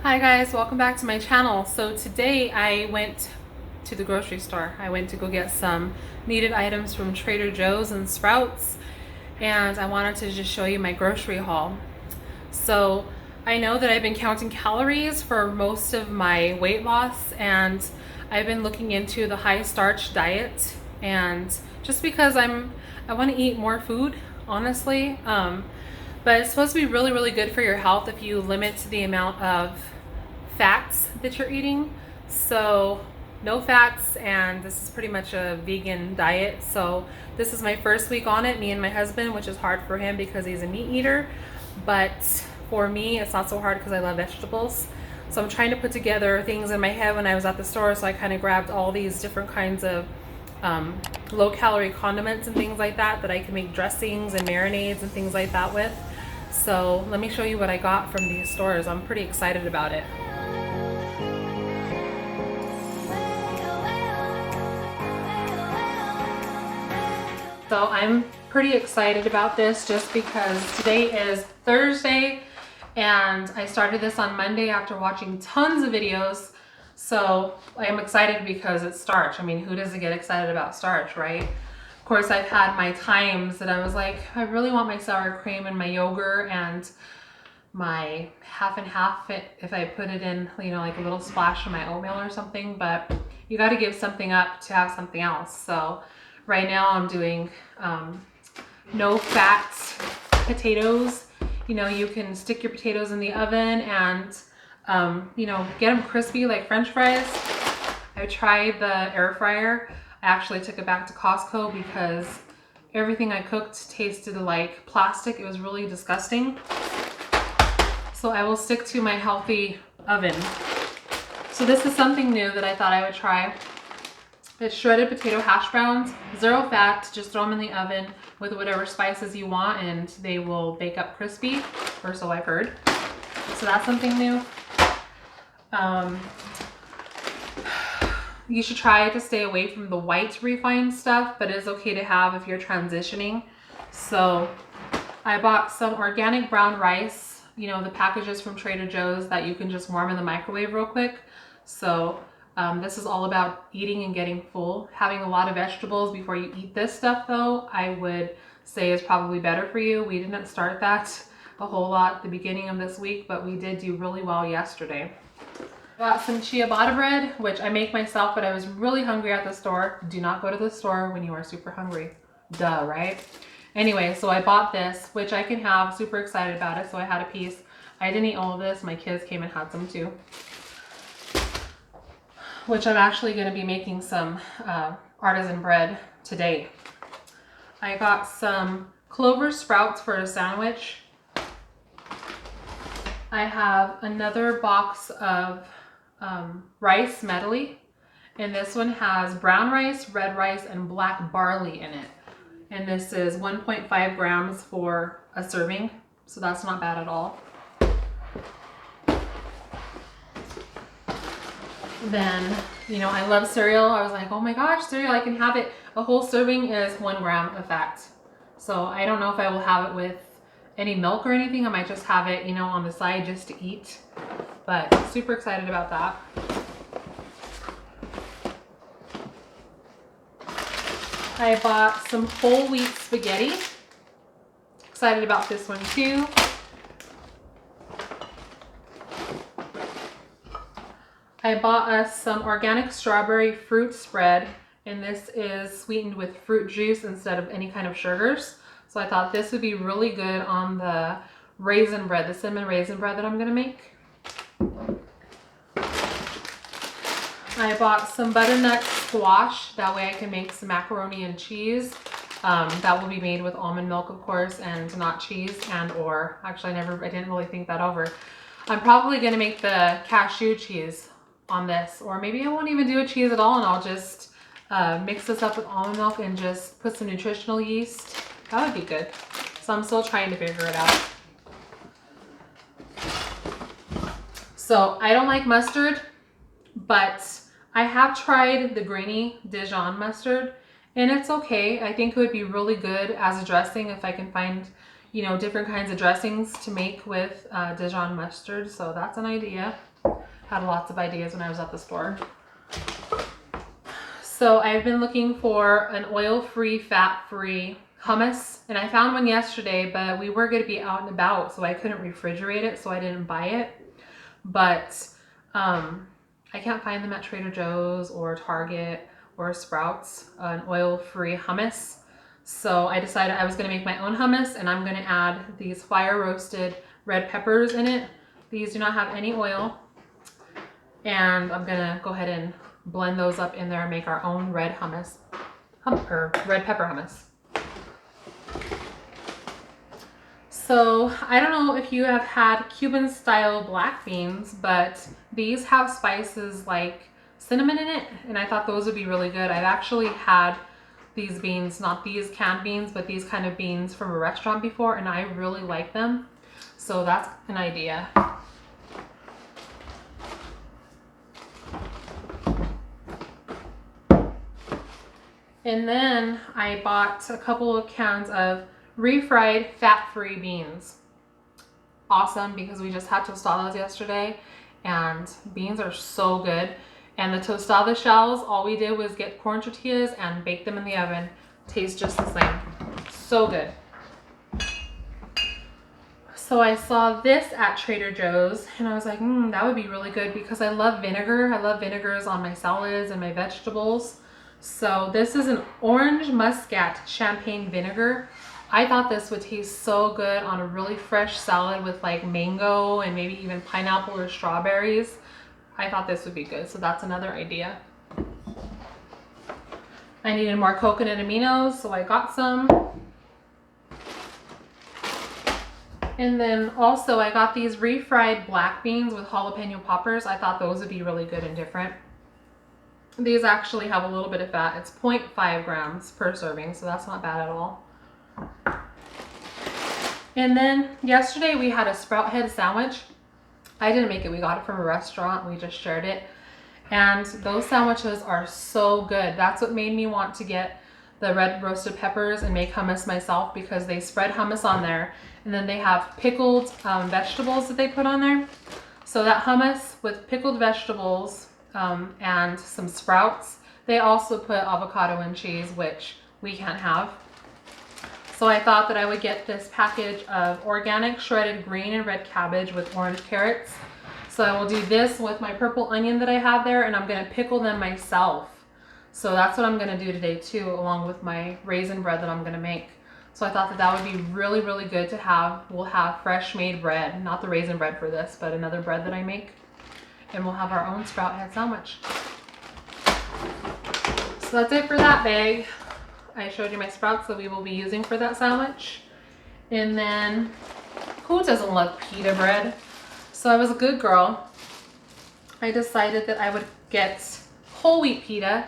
Hi guys, welcome back to my channel. So today I went to the grocery store. I went to go get some needed items from Trader Joe's and Sprouts, and I wanted to just show you my grocery haul. So I know that I've been counting calories for most of my weight loss, and I've been looking into the high starch diet, and just because I want to eat more food, honestly. But it's supposed to be really, really good for your health if you limit the amount of fats that you're eating. So no fats, and this is pretty much a vegan diet. So this is my first week on it, me and my husband, which is hard for him because he's a meat eater. But for me, it's not so hard because I love vegetables. So I'm trying to put together things in my head when I was at the store. So I kind of grabbed all these different kinds of low calorie condiments and things like that I can make dressings and marinades and things like that with. So let me show you what I got from these stores. I'm pretty excited about it. So I'm pretty excited about this just because today is Thursday and I started this on Monday after watching tons of videos. So I am excited because it's starch. I mean, who doesn't get excited about starch, right? Of course, I've had my times that I was like, I really want my sour cream and my yogurt and my half and half if I put it in, you know, like a little splash of my oatmeal or something, but you got to give something up to have something else. So right now I'm doing no fat potatoes. You know, you can stick your potatoes in the oven and you know, get them crispy like French fries. I tried the air fryer. I actually took it back to Costco because everything I cooked tasted like plastic. It was really disgusting. So I will stick to my healthy oven. So this is something new that I thought I would try. It's shredded potato hash browns, 0 fat. Just throw them in the oven with whatever spices you want and they will bake up crispy, or so I've heard. So that's something new. You should try to stay away from the white refined stuff, but it is okay to have if you're transitioning. So I bought some organic brown rice, you know, the packages from Trader Joe's that you can just warm in the microwave real quick. So this is all about eating and getting full. Having a lot of vegetables before you eat this stuff, though, I would say is probably better for you. We didn't start that a whole lot at the beginning of this week, but we did do really well yesterday. Got some ciabatta bread, which I make myself, but I was really hungry at the store. Do not go to the store when you are super hungry. Duh, right? Anyway, so I bought this, which I can have. Super excited about it. So I had a piece. I didn't eat all of this. My kids came and had some too. Which I'm actually going to be making some artisan bread today. I got some clover sprouts for a sandwich. I have another box of rice medley, and this one has brown rice, red rice, and black barley in it. And this is 1.5 grams for a serving, so that's not bad at all. Then, you know, I love cereal. I was like, oh my gosh, cereal, I can have it. A whole serving is 1 gram of fat. So I don't know if I will have it with any milk or anything. I might just have it, you know, on the side just to eat. But super excited about that. I bought some whole wheat spaghetti. Excited about this one too. I bought us some organic strawberry fruit spread, and this is sweetened with fruit juice instead of any kind of sugars. So I thought this would be really good on the raisin bread, the cinnamon raisin bread that I'm gonna make. I bought some butternut squash. That way I can make some macaroni and cheese. That will be made with almond milk, of course, and not cheese or actually I didn't really think that over. I'm probably gonna make the cashew cheese on this, or maybe I won't even do a cheese at all and I'll just mix this up with almond milk and just put some nutritional yeast. That would be good. So I'm still trying to figure it out. So I don't like mustard, but I have tried the grainy Dijon mustard and it's okay. I think it would be really good as a dressing if I can find, you know, different kinds of dressings to make with Dijon mustard. So that's an idea. Had lots of ideas when I was at the store. So I've been looking for an oil-free, fat-free hummus, and I found one yesterday, but we were going to be out and about, so I couldn't refrigerate it, so I didn't buy it. But I can't find them at Trader Joe's or Target or Sprouts, an oil-free hummus. So I decided I was going to make my own hummus, and I'm going to add these fire-roasted red peppers in it. These do not have any oil, and I'm going to go ahead and blend those up in there and make our own red hummus, or red pepper hummus. So I don't know if you have had Cuban style black beans, but these have spices like cinnamon in it, and I thought those would be really good. I've actually had these beans, not these canned beans, but these kind of beans from a restaurant before, and I really like them. So that's an idea. And then I bought a couple of cans of refried fat-free beans. Awesome, because we just had tostadas yesterday, and beans are so good. And the tostada shells, all we did was get corn tortillas and bake them in the oven. Tastes just the same. So good. So I saw this at Trader Joe's, and I was like, that would be really good because I love vinegar. I love vinegars on my salads and my vegetables. So this is an orange muscat champagne vinegar. I thought this would taste so good on a really fresh salad with like mango and maybe even pineapple or strawberries. I thought this would be good, so that's another idea. I needed more coconut aminos, so I got some. And then also I got these refried black beans with jalapeno poppers. I thought those would be really good and different. These actually have a little bit of fat. It's 0.5 grams per serving, so that's not bad at all. And then yesterday we had a sprout head sandwich. I didn't make it, we got it from a restaurant, we just shared it. And those sandwiches are so good. That's what made me want to get the red roasted peppers and make hummus myself, because they spread hummus on there. And then they have pickled vegetables that they put on there. So that hummus with pickled vegetables and some sprouts. They also put avocado and cheese, which we can't have. So I thought that I would get this package of organic shredded green and red cabbage with orange carrots. So I will do this with my purple onion that I have there, and I'm going to pickle them myself. So that's what I'm going to do today too, along with my raisin bread that I'm going to make. So I thought that that would be really, really good to have. We'll have fresh made bread, not the raisin bread for this, but another bread that I make. And we'll have our own sprout head sandwich. So that's it for that bag. I showed you my sprouts that we will be using for that sandwich. And then, who doesn't love pita bread? So I was a good girl. I decided that I would get whole wheat pita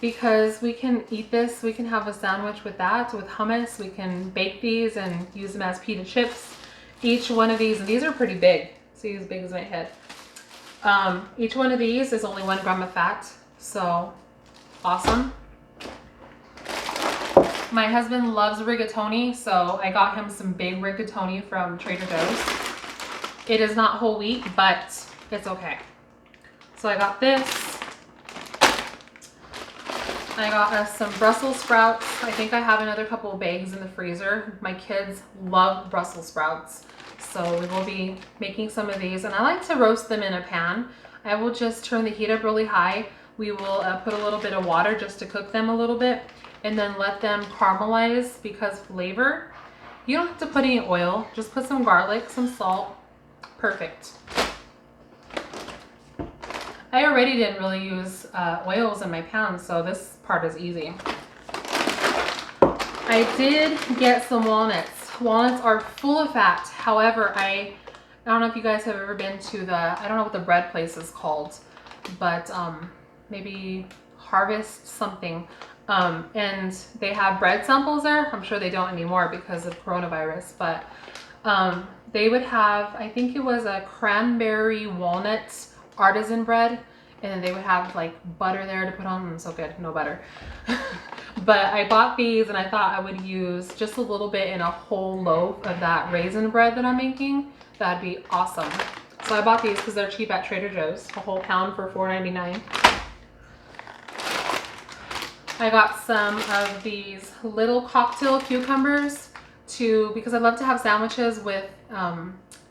because we can eat this. We can have a sandwich with that, with hummus. We can bake these and use them as pita chips. Each one of these, and these are pretty big. See, as big as my head. Each one of these is only 1 gram of fat, so awesome. My husband loves rigatoni, so I got him some big rigatoni from Trader Joe's. It is not whole wheat, but it's okay. So I got this. I got us some Brussels sprouts. I think I have another couple of bags in the freezer. My kids love Brussels sprouts. So we will be making some of these, and I like to roast them in a pan. I will just turn the heat up really high. We will put a little bit of water just to cook them a little bit, and then let them caramelize because flavor. You don't have to put any oil, just put some garlic, some salt. Perfect. I already didn't really use oils in my pan, so this part is easy. I did get some walnuts. Walnuts are full of fat. However, I don't know if you guys have ever been to the, I don't know what the bread place is called, but maybe Harvest something. And they have bread samples there. I'm sure they don't anymore because of coronavirus, but they would have, I think it was a cranberry walnut artisan bread, and then they would have like butter there to put on. So good, no butter. But I bought these and I thought I would use just a little bit in a whole loaf of that raisin bread that I'm making. That'd be awesome. So I bought these because they're cheap at Trader Joe's, a whole pound for $4.99. I got some of these little cocktail cucumbers because I love to have sandwiches with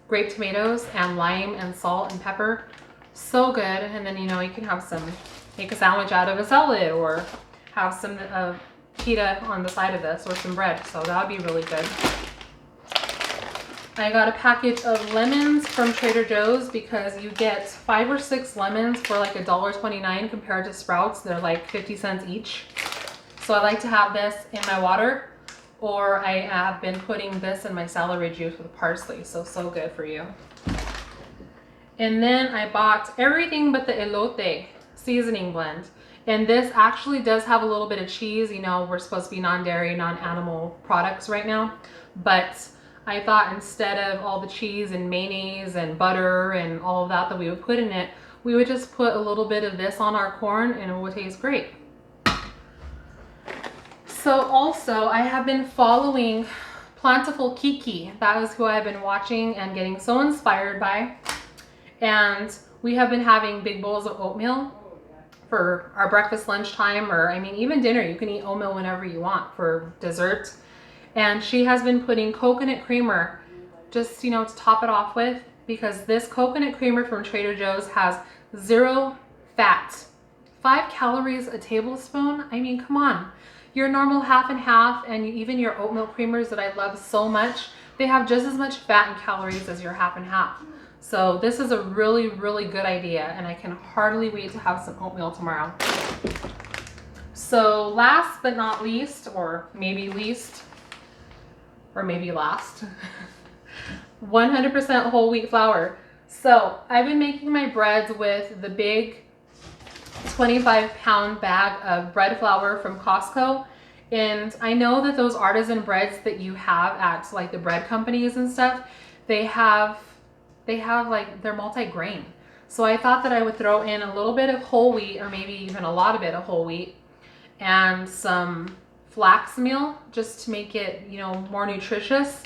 grape tomatoes and lime and salt and pepper. So good. And then, you know, you can have make a sandwich out of a salad or have some pita on the side of this or some bread. So that would be really good. I got a package of lemons from Trader Joe's because you get 5 or 6 lemons for like $1.29 compared to Sprouts. They're like 50 cents each. So I like to have this in my water, or I have been putting this in my celery juice with parsley. So good for you. And then I bought everything but the elote seasoning blend. And this actually does have a little bit of cheese. You know, we're supposed to be non-dairy, non-animal products right now. But I thought instead of all the cheese and mayonnaise and butter and all of that we would put in it, we would just put a little bit of this on our corn and it would taste great. So also I have been following Plentiful Kiki. That is who I've been watching and getting so inspired by. And we have been having big bowls of oatmeal for our breakfast, lunchtime, or I mean even dinner. You can eat oatmeal whenever you want for dessert. And she has been putting coconut creamer just, you know, to top it off with, because this coconut creamer from Trader Joe's has 0 fat, 5 calories a tablespoon. I mean, come on. Your normal half and half and even your oatmeal creamers that I love so much, they have just as much fat and calories as your half and half. So this is a really, really good idea, and I can hardly wait to have some oatmeal tomorrow. So last but not least, or maybe least, or maybe last, 100% whole wheat flour. So I've been making my breads with the big 25-pound bag of bread flour from Costco. And I know that those artisan breads that you have at like the bread companies and stuff, they have like, they're multi-grain. So I thought that I would throw in a little bit of whole wheat, or maybe even a lot of it of whole wheat, and some flax meal just to make it, you know, more nutritious.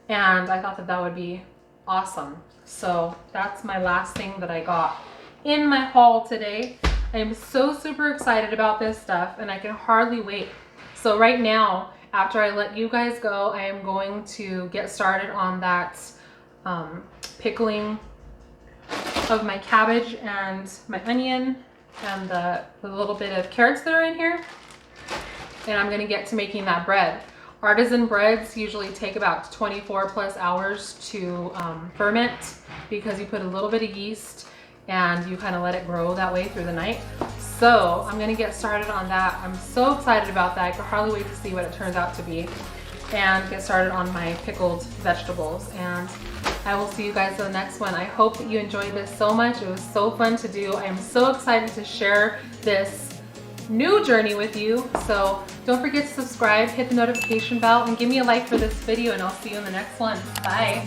And I thought that that would be awesome. So that's my last thing that I got in my haul today. I am so super excited about this stuff and I can hardly wait. So right now, after I let you guys go, I am going to get started on that pickling of my cabbage and my onion and the little bit of carrots that are in here. And I'm going to get to making that bread. Artisan breads usually take about 24 plus hours to ferment, because you put a little bit of yeast and you kind of let it grow that way through the night. So I'm going to get started on that. I'm so excited about that. I can hardly wait to see what it turns out to be, and get started on my pickled vegetables. And I will see you guys in the next one. I hope that you enjoyed this so much. It was so fun to do. I am so excited to share this new journey with you. So don't forget to subscribe, hit the notification bell, and give me a like for this video, and I'll see you in the next one. Bye.